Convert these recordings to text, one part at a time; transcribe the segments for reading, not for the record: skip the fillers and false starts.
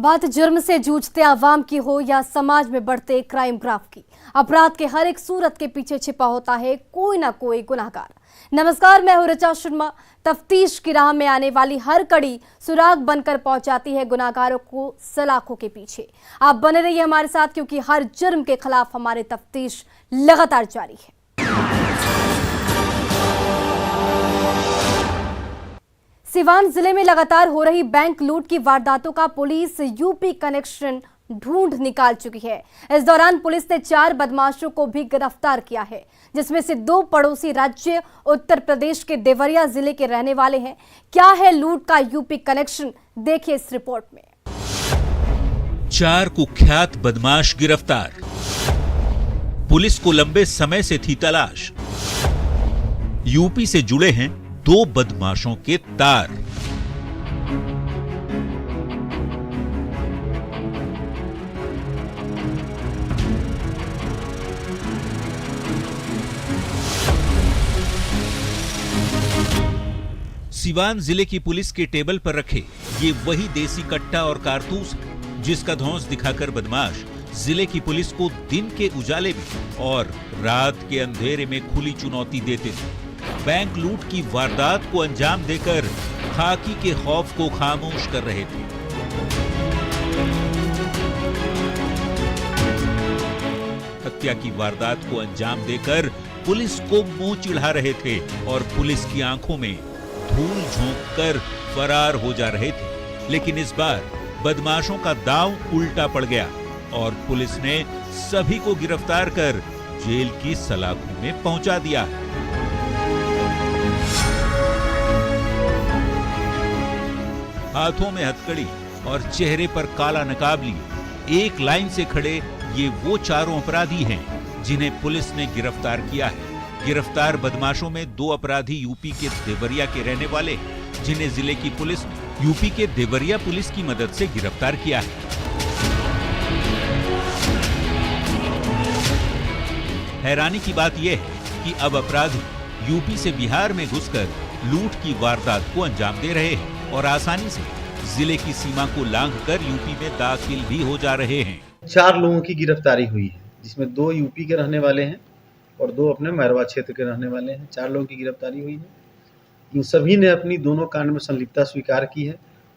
बात जुर्म से जूझते आवाम की हो या समाज में बढ़ते क्राइम ग्राफ की, अपराध के हर एक सूरत के पीछे छिपा होता है कोई ना कोई गुनाहगार। नमस्कार, मैं हूं ऋचा शर्मा। तफ्तीश की राह में आने वाली हर कड़ी सुराग बनकर पहुंचाती है गुनाहगारों को सलाखों के पीछे। आप बने रहिए हमारे साथ, क्योंकि हर जुर्म के खिलाफ हमारी तफ्तीश लगातार जारी है। सिवान जिले में लगातार हो रही बैंक लूट की वारदातों का पुलिस यूपी कनेक्शन ढूंढ निकाल चुकी है। इस दौरान पुलिस ने 4 बदमाशों को भी गिरफ्तार किया है, जिसमें से 2 पड़ोसी राज्य उत्तर प्रदेश के देवरिया जिले के रहने वाले हैं। क्या है लूट का यूपी कनेक्शन, देखिए इस रिपोर्ट में। 4 कुख्यात बदमाश गिरफ्तार। पुलिस को लंबे समय से थी तलाश। यूपी से जुड़े हैं 2 बदमाशों के तार। सिवान जिले की पुलिस के टेबल पर रखे ये वही देसी कट्टा और कारतूस है जिसका धौंस दिखाकर बदमाश जिले की पुलिस को दिन के उजाले में और रात के अंधेरे में खुली चुनौती देते थे। बैंक लूट की वारदात को अंजाम देकर खाकी के खौफ को खामोश कर रहे थे। हत्या की वारदात को अंजाम देकर पुलिस को मुंह चिढ़ा रहे थे और पुलिस की आंखों में धूल झोंककर फरार हो जा रहे थे। लेकिन इस बार बदमाशों का दांव उल्टा पड़ गया और पुलिस ने सभी को गिरफ्तार कर जेल की सलाखों में पहुंचा दिया। हाथों में हथकड़ी और चेहरे पर काला नकाब लिए एक लाइन से खड़े ये वो 4 अपराधी हैं जिन्हें पुलिस ने गिरफ्तार किया है। गिरफ्तार बदमाशों में 2 अपराधी यूपी के देवरिया के रहने वाले हैं, जिन्हें जिले की पुलिस ने यूपी के देवरिया पुलिस की मदद से गिरफ्तार किया है। हैरानी की बात यह है कि अब अपराधी यूपी से बिहार में घुसकर लूट की वारदात को अंजाम दे रहे हैं और आसानी से जिले की सीमा को लांघकर यूपी में दाखिल भी हो जा रहे हैं। 4 लोगों की गिरफ्तारी हुई है, जिसमें 2 यूपी के रहने वाले हैं और 2 अपने मैरवा क्षेत्र के रहने वाले हैं। 4 लोगों की गिरफ्तारी हुई है। इन सभी ने अपनी दोनों कांड में संलिप्तता स्वीकार की है।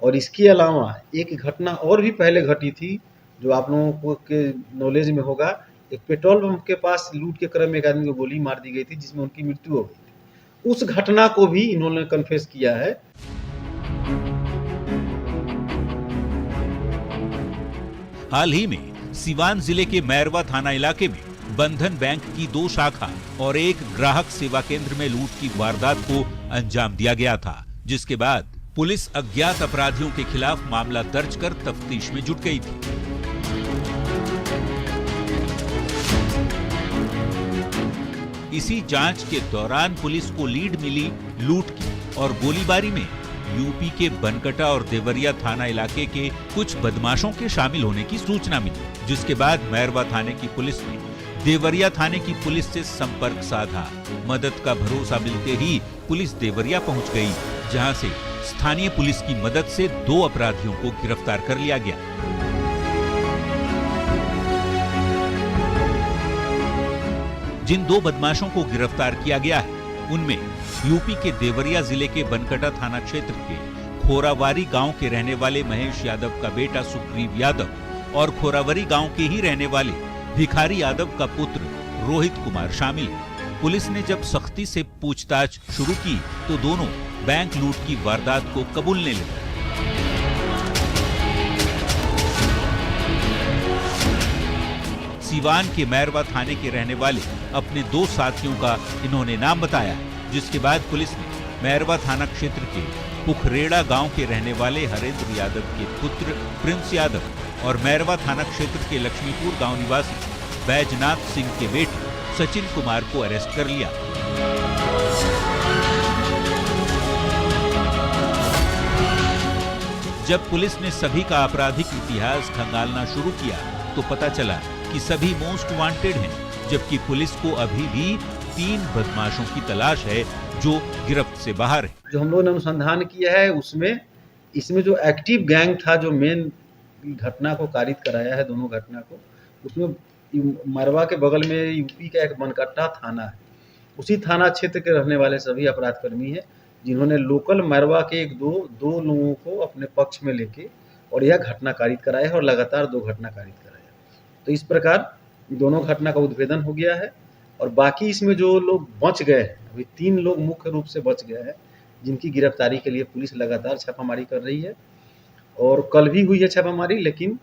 और इसके अलावा एक घटना और भी पहले घटी थी, जो आप लोगों को के नॉलेज में होगा। एक पेट्रोल पंप के पास लूट के क्रम में एक आदमी को गोली मार दी गई थी, जिसमें उनकी मृत्यु हो गई थी। उस घटना को भी इन्होंने कन्फेस किया है। हाल ही में सिवान जिले के मैरवा थाना इलाके में बंधन बैंक की 2 शाखा और एक ग्राहक सेवा केंद्र में लूट की वारदात को अंजाम दिया गया था, जिसके बाद पुलिस अज्ञात अपराधियों के खिलाफ मामला दर्ज कर तफ्तीश में जुट गई थी। इसी जांच के दौरान पुलिस को लीड मिली लूट की और गोलीबारी में यूपी के बनकटा और देवरिया थाना इलाके के कुछ बदमाशों के शामिल होने की सूचना मिली, जिसके बाद मैरवा थाने की पुलिस ने देवरिया थाने की पुलिस से संपर्क साधा। मदद का भरोसा मिलते ही पुलिस देवरिया पहुंच गई, जहां से स्थानीय पुलिस की मदद से 2 अपराधियों को गिरफ्तार कर लिया गया। जिन 2 बदमाशों को गिरफ्तार किया गया है, उनमें यूपी के देवरिया जिले के बनकटा थाना क्षेत्र के खोरावारी गांव के रहने वाले महेश यादव का बेटा सुग्रीव यादव और खोरावरी गांव के ही रहने वाले भिखारी यादव का पुत्र रोहित कुमार शामिल है। पुलिस ने जब सख्ती से पूछताछ शुरू की तो दोनों बैंक लूट की वारदात को कबूलने लगे। सिवान के मैरवा थाने के रहने वाले अपने 2 साथियों का इन्होंने नाम बताया, जिसके बाद पुलिस ने मैरवा थाना क्षेत्र के पुखरेड़ा गांव के रहने वाले हरेंद्र यादव के पुत्र प्रिंस यादव और मैरवा थाना क्षेत्र के लक्ष्मीपुर गांव निवासी बैजनाथ सिंह के बेटे सचिन कुमार को अरेस्ट कर लिया। जब पुलिस ने सभी का आपराधिक इतिहास खंगालना शुरू किया तो पता चला कि सभी मोस्ट वांटेड हैं, जबकि पुलिस को अभी भी 3 बदमाशों की तलाश है जो गिरफ्त से बाहर है। जो हम लोगों ने अनुसंधान किया है उसमें इसमें जो एक्टिव गैंग था, जो मेन घटना को कारित कराया है, दोनों घटना को। उसमें मरवा के बगल में यूपी का एक बनकट्टा थाना है, उसी थाना क्षेत्र के रहने वाले सभी अपराधकर्मी हैं, जिन्होंने लोकल मरवा के दो लोगों को अपने पक्ष में लेके और यह घटना कारित कराया है और लगातार 2 घटना कारित कराया। तो इस प्रकार दोनों घटना का उद्भेदन हो गया है और बाकी इसमें जो लोग बच गए हैं, अभी 3 लोग मुख्य रूप से बच गए हैं, जिनकी गिरफ्तारी के लिए पुलिस लगातार छापामारी कर रही है और कल भी हुई है छापामारी, लेकिन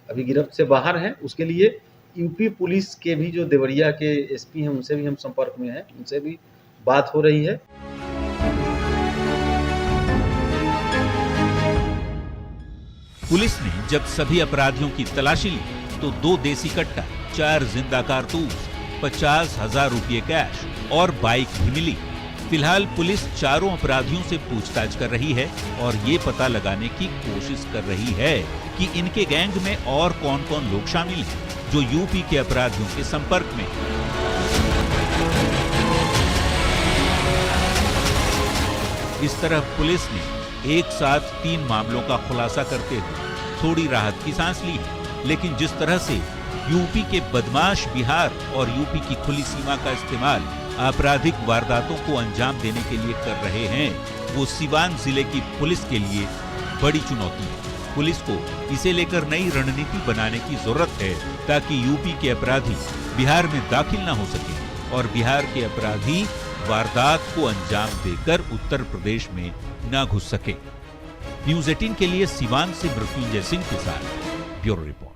अभी गिरफ्त से बाहर हैं। उसके लिए यूपी पुलिस के भी जो देवरिया के एसपी हैं, उनसे भी हम संपर्क में हैं, उनसे भी बात हो रही है। पुलिस ने जब सभी अपराधियों की तलाशी ली तो 2 देसी कट्टा, 4 जिंदा कारतूस, 50,000 रुपये कैश और बाइक भी मिली। फिलहाल पुलिस चारों अपराधियों से पूछताछ कर रही है और ये पता लगाने की कोशिश कर रही है कि इनके गैंग में और कौन-कौन लोग शामिल हैं जो यूपी के अपराधियों के संपर्क में। इस तरह पुलिस ने एक साथ 3 मामलों का खुलासा करते हुए थोड़ी राहत की सांस ली है, लेकिन जिस तरह से यूपी के बदमाश बिहार और यूपी की खुली सीमा का इस्तेमाल आपराधिक वारदातों को अंजाम देने के लिए कर रहे हैं, वो सीवान जिले की पुलिस के लिए बड़ी चुनौती है। पुलिस को इसे लेकर नई रणनीति बनाने की जरूरत है ताकि यूपी के अपराधी बिहार में दाखिल न हो सके और बिहार के अपराधी वारदात को अंजाम देकर उत्तर प्रदेश में न घुस सके। न्यूज़ 18 के लिए सीवान से मृत्युंजय सिंह के साथ ब्यूरो रिपोर्ट।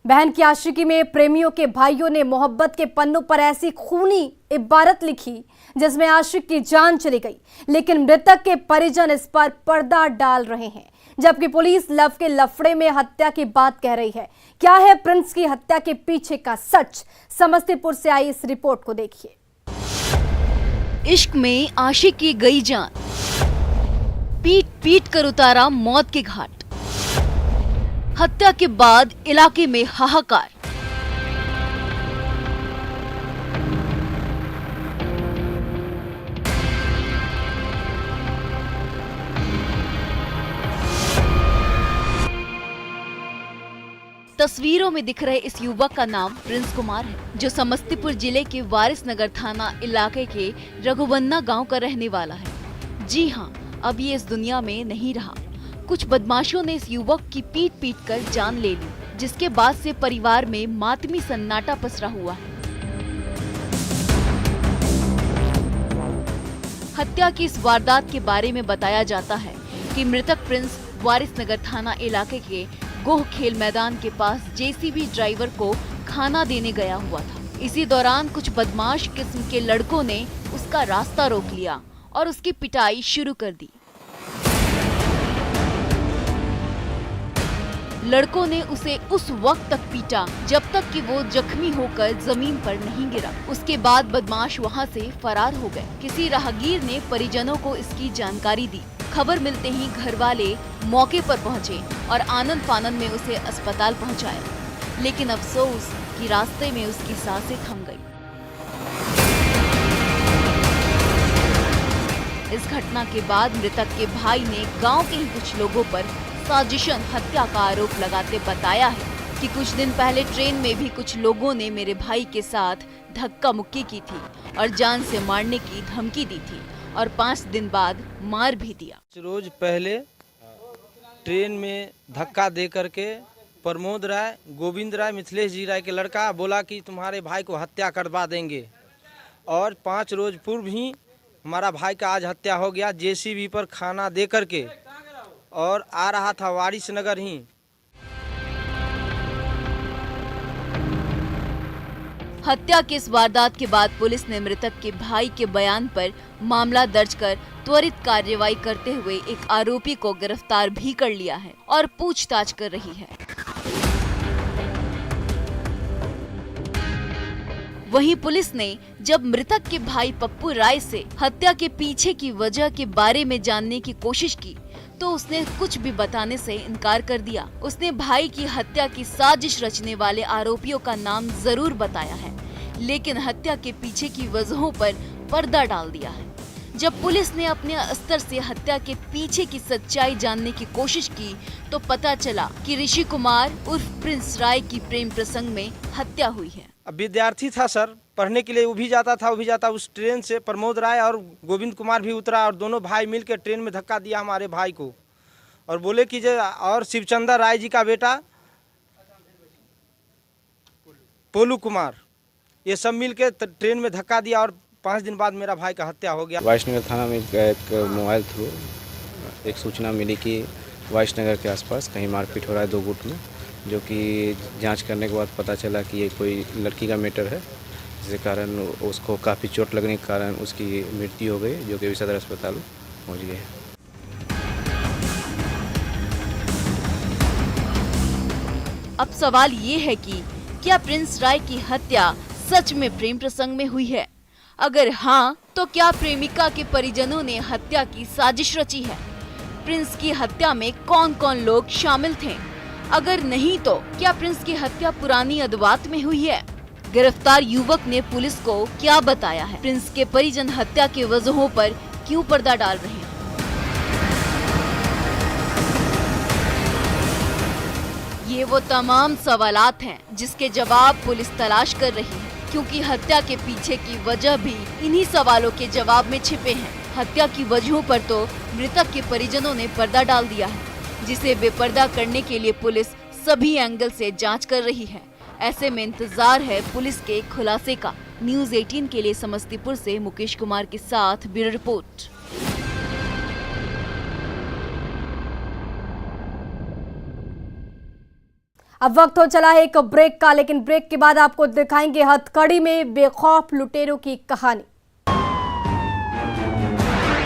बहन की आशिकी में प्रेमियों के भाइयों ने मोहब्बत के पन्नों पर ऐसी खूनी इबारत लिखी जिसमें आशिक की जान चली गई, लेकिन मृतक के परिजन इस पर पर्दा डाल रहे हैं, जबकि पुलिस लव के लफड़े में हत्या की बात कह रही है। क्या है प्रिंस की हत्या के पीछे का सच? समस्तीपुर से आई इस रिपोर्ट को देखिए। इश्क में आशिक की गई जान, पीट पीट कर उतारा मौत के घाट, हत्या के बाद इलाके में हाहाकार। तस्वीरों में दिख रहे इस युवक का नाम प्रिंस कुमार है, जो समस्तीपुर जिले के वारिसनगर थाना इलाके के रघुवन्ना गांव का रहने वाला है। जी हां, अब ये इस दुनिया में नहीं रहा। कुछ बदमाशों ने इस युवक की पीट पीट कर जान ले ली, जिसके बाद से परिवार में मातमी सन्नाटा पसरा हुआ है। हत्या की इस वारदात के बारे में बताया जाता है कि मृतक प्रिंस वारिसनगर थाना इलाके के गोह खेल मैदान के पास जेसीबी ड्राइवर को खाना देने गया हुआ था। इसी दौरान कुछ बदमाश किस्म के लड़कों ने उसका रास्ता रोक लिया और उसकी पिटाई शुरू कर दी। लड़कों ने उसे उस वक्त तक पीटा जब तक कि वो जख्मी होकर जमीन पर नहीं गिरा। उसके बाद बदमाश वहां से फरार हो गए। किसी राहगीर ने परिजनों को इसकी जानकारी दी। खबर मिलते ही घर वाले मौके पर पहुंचे और आनंद फानंद में उसे अस्पताल पहुंचाया, लेकिन अफसोस कि रास्ते में उसकी सांसें थम गई। इस घटना के बाद मृतक के भाई ने गांव के ही कुछ लोगों पर साजिशन हत्या का आरोप लगाते बताया है कि कुछ दिन पहले ट्रेन में भी कुछ लोगों ने मेरे भाई के साथ धक्का मुक्की की थी और जान से मारने की धमकी दी थी और 5 दिन बाद मार भी दिया। रोज पहले ट्रेन में धक्का दे करके प्रमोद राय, गोविंद राय, मिथिलेश जी राय के लड़का बोला कि तुम्हारे भाई को हत्या करवा देंगे, और 5 रोज पूर्व ही हमारा भाई का आज हत्या हो गया जेसीबी पर खाना दे करके, और आ रहा था वारिसनगर ही। हत्या की इस वारदात के बाद पुलिस ने मृतक के भाई के बयान पर मामला दर्ज कर त्वरित कार्रवाई करते हुए एक आरोपी को गिरफ्तार भी कर लिया है और पूछताछ कर रही है। वहीं पुलिस ने जब मृतक के भाई पप्पू राय से हत्या के पीछे की वजह के बारे में जानने की कोशिश की तो उसने कुछ भी बताने से इनकार कर दिया। उसने भाई की हत्या की साजिश रचने वाले आरोपियों का नाम जरूर बताया है, लेकिन हत्या के पीछे की वजहों पर पर्दा डाल दिया है। जब पुलिस ने अपने स्तर से हत्या के पीछे की सच्चाई जानने की कोशिश की तो पता चला कि ऋषि कुमार उर्फ प्रिंस राय की प्रेम प्रसंग में हत्या हुई है। अब विद्यार्थी था सर, पढ़ने के लिए वो भी जाता उस ट्रेन से प्रमोद राय और गोविंद कुमार भी उतरा और दोनों भाई मिलकर ट्रेन में धक्का दिया हमारे भाई को और बोले कि और शिवचंद्र राय जी का बेटा पोलू कुमार, ये सब मिलकर ट्रेन में धक्का दिया और 5 दिन बाद मेरा भाई का हत्या हो गया। वाइसनगर थाना में एक मोबाइल थ्रू एक सूचना मिली कि वाइसनगर के आसपास कहीं मारपीट हो रहा है 2 गुट में, जो कि जांच करने के बाद पता चला कि ये कोई लड़की का मैटर है, जिसके कारण उसको काफ़ी चोट लगने के कारण उसकी मृत्यु हो गई, जो कि सदर अस्पताल पहुँच गए। अब सवाल ये है कि क्या प्रिंस राय की हत्या सच में प्रेम प्रसंग में हुई है? अगर हाँ, तो क्या प्रेमिका के परिजनों ने हत्या की साजिश रची है? प्रिंस की हत्या में कौन कौन लोग शामिल थे? अगर नहीं तो क्या प्रिंस की हत्या पुरानी अदवात में हुई है? गिरफ्तार युवक ने पुलिस को क्या बताया है? प्रिंस के परिजन हत्या के वजहों पर क्यों पर्दा डाल रहे हैं? ये वो तमाम सवालात हैं जिसके जवाब पुलिस तलाश कर रही है, क्योंकि हत्या के पीछे की वजह भी इन्हीं सवालों के जवाब में छिपे हैं। हत्या की वजहों पर तो मृतक के परिजनों ने पर्दा डाल दिया है, जिसे बेपर्दा करने के लिए पुलिस सभी एंगल से जांच कर रही है। ऐसे में इंतजार है पुलिस के खुलासे का। न्यूज़ 18 के लिए समस्तीपुर से मुकेश कुमार के साथ ब्यूरो रिपोर्ट। अब वक्त हो चला है एक ब्रेक का, लेकिन ब्रेक के बाद आपको दिखाएंगे हथकड़ी में बेखौफ लुटेरों की कहानी।